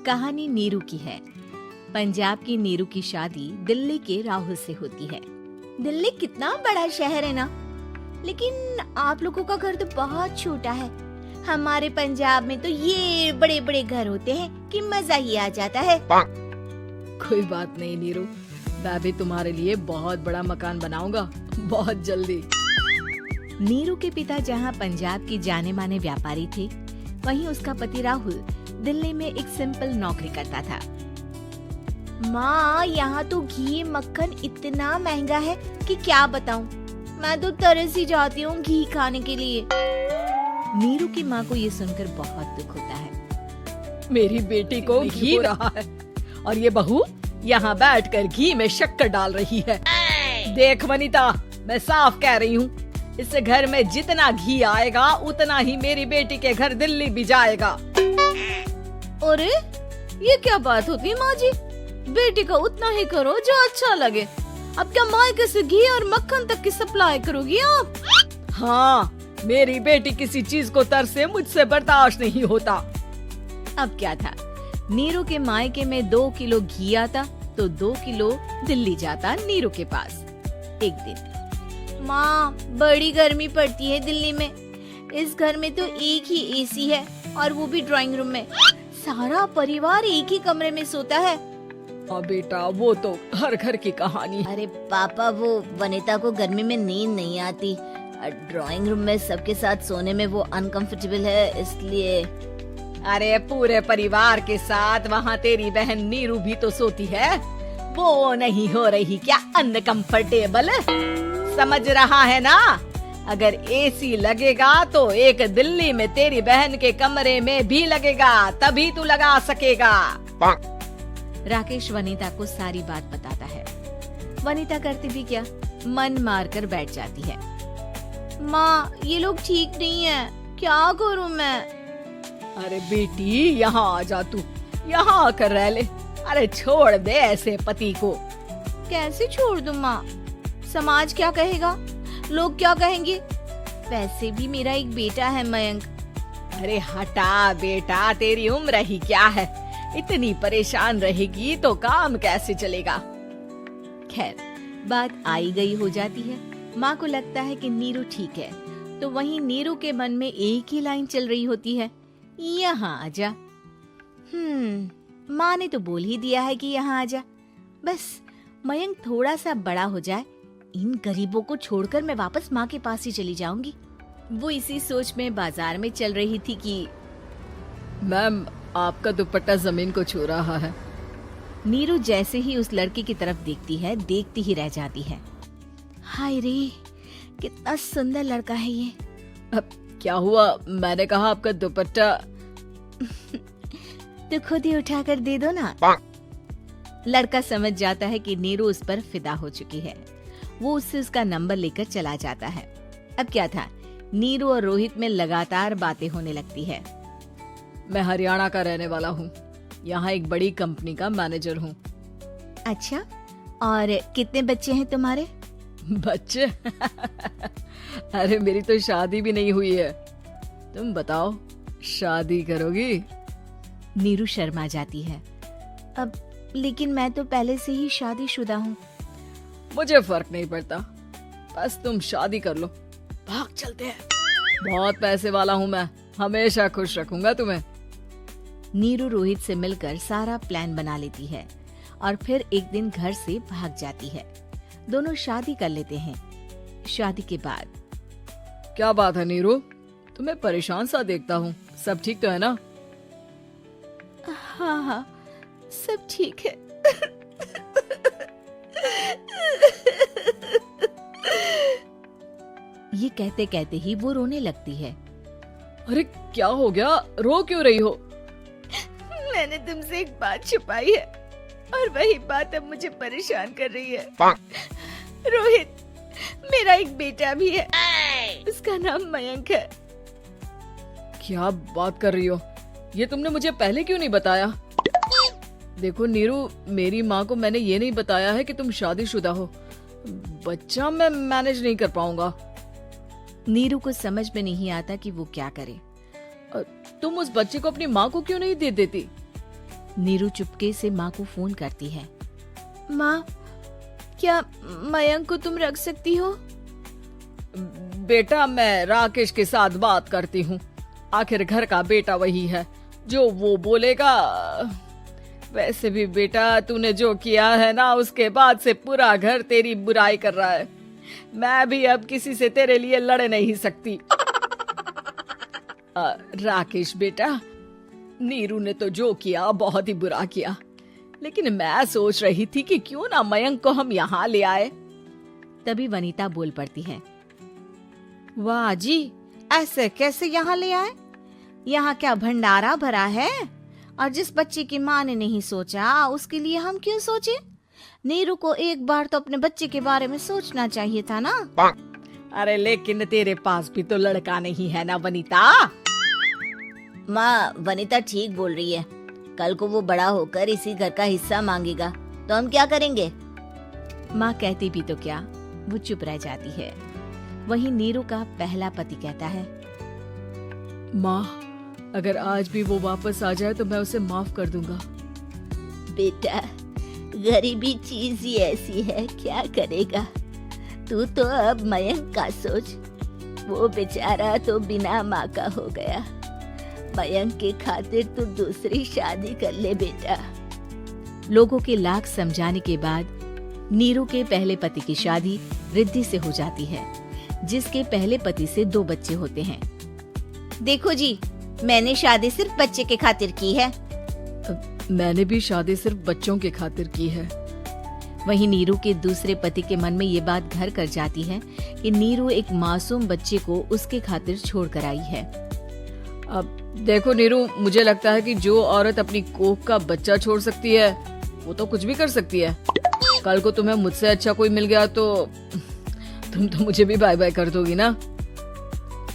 कहानी नीरू की है। पंजाब की नीरू की शादी दिल्ली के राहुल से होती है। दिल्ली कितना बड़ा शहर है ना, लेकिन आप लोगों का घर तो बहुत छोटा है। हमारे पंजाब में तो ये बड़े बड़े घर होते हैं कि मजा ही आ जाता है। कोई बात नहीं नीरू, मैं भी तुम्हारे लिए बहुत बड़ा मकान बनाऊंगा बहुत जल्दी। नीरू के पिता जहाँ पंजाब की जाने माने व्यापारी थे, वहीं उसका पति राहुल दिल्ली में एक सिंपल नौकरी करता था। माँ, यहाँ तो घी मक्खन इतना महंगा है कि क्या बताऊँ। मैं तो तरस ही जाती हूँ घी खाने के लिए। नीरू की माँ को ये सुनकर बहुत दुख होता है। मेरी बेटी को घी हो रहा है और ये बहू यहाँ बैठकर घी में शक्कर डाल रही है। देख वनिता, मैं साफ कह रही हूँ, इस घर में जितना घी आएगा उतना ही मेरी बेटी के घर दिल्ली भी जाएगा। अरे ये क्या बात होती है माँ जी, बेटी का उतना ही करो जो अच्छा लगे। अब क्या मायके से घी और मक्खन तक की सप्लाई करोगी आप? हाँ, मेरी बेटी किसी चीज को तरसे मुझसे बर्दाश्त नहीं होता। अब क्या था, नीरू के मायके में 2 किलो घी आता तो 2 किलो दिल्ली जाता नीरू के पास। एक दिन, माँ बड़ी गर्मी पड़ती है दिल्ली में। इस घर में तो एक ही एसी है और वो भी ड्राइंग रूम में। सारा परिवार एक ही कमरे में सोता है। हाँ बेटा, वो तो हर घर की कहानी। अरे पापा, वो वनिता को गर्मी में नींद नहीं आती। ड्राइंग रूम में सबके साथ सोने में वो अनकंफर्टेबल है, इसलिए। अरे पूरे परिवार के साथ वहाँ तेरी बहन नीरू भी तो सोती है, वो नहीं हो रही क्या अनकंफर्टेबल? समझ रहा है ना? अगर एसी लगेगा तो एक दिल्ली में तेरी बहन के कमरे में भी लगेगा, तभी तू लगा सकेगा। राकेश वनिता को सारी बात बताता है। वनिता करती भी क्या, मन मार कर बैठ जाती है। माँ, ये लोग ठीक नहीं है, क्या करूँ मैं? अरे बेटी, यहाँ आ जा, तू यहाँ आकर रह ले। अरे छोड़ दे ऐसे पति को। कैसे छोड़ दूँ माँ? समाज क्या कहेगा, लोग क्या कहेंगे? वैसे भी मेरा एक बेटा है मयंक। अरे हटा बेटा, तेरी उम्र ही क्या है, इतनी परेशान रहेगी तो काम कैसे चलेगा? खैर, बात आई गई हो जाती है। माँ को लगता है कि नीरू ठीक है, तो वहीं नीरू के मन में एक ही लाइन चल रही होती है, यहाँ आजा। माँ ने तो बोल ही दिया है कि यहाँ आजा। बस मयंक थोड़ा सा बड़ा हो जाए, इन गरीबों को छोड़कर मैं वापस माँ के पास ही चली जाऊंगी। वो इसी सोच में बाजार में चल रही थी कि मैम, आपका दुपट्टा जमीन को छू रहा है। नीरू जैसे ही उस लड़की की तरफ देखती है, देखती ही रह जाती है। हाय रे, कितना सुंदर लड़का है ये। अब क्या हुआ? मैंने कहा आपका दुपट्टा। तो खुद ही उठाकर दे दो ना। लड़का समझ जाता है कि नीरू उस पर फिदा हो चुकी है। वो उससे उसका नंबर लेकर चला जाता है। अब क्या था, नीरू और रोहित में लगातार बातें होने लगती है। मैं हरियाणा का रहने वाला हूँ, यहाँ एक बड़ी कंपनी का मैनेजर हूँ। अच्छा, और कितने बच्चे हैं तुम्हारे? बच्चे? अरे मेरी तो शादी भी नहीं हुई है। तुम बताओ, शादी करोगी? नीरू शर्मा जाती है। अब लेकिन मैं तो पहले से ही शादीशुदा हूँ। मुझे फर्क नहीं पड़ता, बस तुम शादी कर लो, भाग चलते हैं। बहुत पैसे वाला हूँ मैं, हमेशा खुश रखूंगा तुम्हें। नीरू रोहित से मिलकर सारा प्लान बना लेती है और फिर एक दिन घर से भाग जाती है। दोनों शादी कर लेते हैं। शादी के बाद, क्या बात है नीरू, तुम्हें परेशान सा देखता हूँ, सब ठीक तो है ना? हाँ हाँ, सब ठीक है। ये कहते कहते ही वो रोने लगती है। अरे क्या हो गया, रो क्यों रही हो? मैंने तुमसे एक बात छुपाई है और वही बात अब मुझे परेशान कर रही है। रोहित, मेरा एक बेटा भी है, उसका नाम मयंक है। क्या बात कर रही हो, ये तुमने मुझे पहले क्यों नहीं बताया? देखो नीरू, मेरी माँ को मैंने ये नहीं बताया है कि तुम शादीशुदा हो। बच्चा मैं मैनेज नहीं कर पाऊंगा। नीरू को समझ में नहीं आता कि वो क्या करे। तुम उस बच्चे को अपनी माँ को क्यों नहीं दे देती? नीरू चुपके से माँ को फोन करती है। माँ, क्या मयंक को तुम रख सकती हो? बेटा, मैं राकेश के साथ बात करती हूँ। आखिर घर का बेटा वही है, जो वो बोलेगा। वैसे भी बेटा, तूने जो किया है ना, उसके बाद से पूरा घर तेरी बुराई कर रहा है। मैं भी अब किसी से तेरे लिए लड़ नहीं सकती। राकेश बेटा, नीरू ने तो जो किया बहुत ही बुरा किया, लेकिन मैं सोच रही थी कि क्यों ना मयंक को हम यहाँ ले आए। तभी वनीता बोल पड़ती है। वाह जी, ऐसे कैसे यहाँ ले आए? यहाँ क्या भंडारा भरा है? और जिस बच्चे की माँ ने नहीं सोचा, उसके लिए हम क्यों सोचे? नीरू को एक बार तो अपने बच्चे के बारे में सोचना चाहिए था ना। अरे लेकिन तेरे पास भी तो लड़का नहीं है ना वनीता। माँ, वनीता ठीक बोल रही है। कल को वो बड़ा होकर इसी घर का हिस्सा मांगेगा तो हम क्या करेंगे? माँ कहती भी तो क्या, वो चुप रह जाती है। वहीं नीरू का पहला पति कहता है। माँ, अगर आज भी वो वापस आ जाए तो मैं उसे माफ कर दूंगा। बेटा, गरीबी चीज ही ऐसी है, क्या करेगा? तू तो अब मयंक का सोच। वो बेचारा तो बिना माँ का हो गया। मयंक के खातिर तू दूसरी शादी कर ले बेटा। लोगों के लाख समझाने के बाद नीरू के पहले पति की शादी रिद्धि से हो जाती है, जिसके पहले पति से 2 बच्चे होते हैं। देखो जी, मैंने शादी सिर्फ बच्चे के खातिर की है। मैंने भी शादी सिर्फ बच्चों के खातिर की है। वहीं नीरू के दूसरे पति के मन में ये बात घर कर जाती है कि नीरू एक मासूम बच्चे को उसके खातिर छोड़ कर आई है। अब देखो नीरू, मुझे लगता है कि जो औरत अपनी कोख का बच्चा छोड़ सकती है, वो तो कुछ भी कर सकती है। कल को तुम्हें मुझसे अच्छा कोई मिल गया तो तुम तो मुझे भी बाय बाय कर दोगी ना।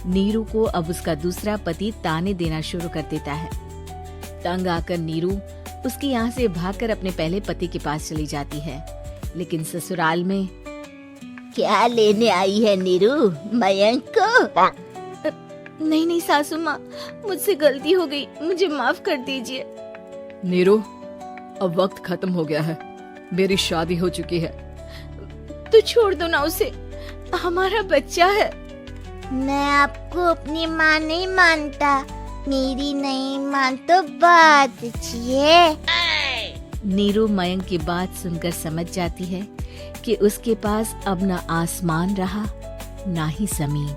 नीरू को अब उसका दूसरा पति ताने देना शुरू कर देता है। तंग आकर नीरू उसके यहाँ से भागकर अपने पहले पति के पास चली जाती है, लेकिन ससुराल में क्या लेने आई है नीरू, मयंक को? नहीं नहीं सासू माँ, मुझसे गलती हो गई, मुझे माफ कर दीजिए। नीरू, अब वक्त खत्म हो गया है, मेरी शादी हो चुकी है। तो छोड़ दो ना उसे, हमारा बच्चा है। मैं आपको अपनी माँ नहीं मानता। मेरी नहीं मान तो बात अच्छी। नीरू मयंक की बात सुनकर समझ जाती है कि उसके पास अब न आसमान रहा, ना ही जमीन।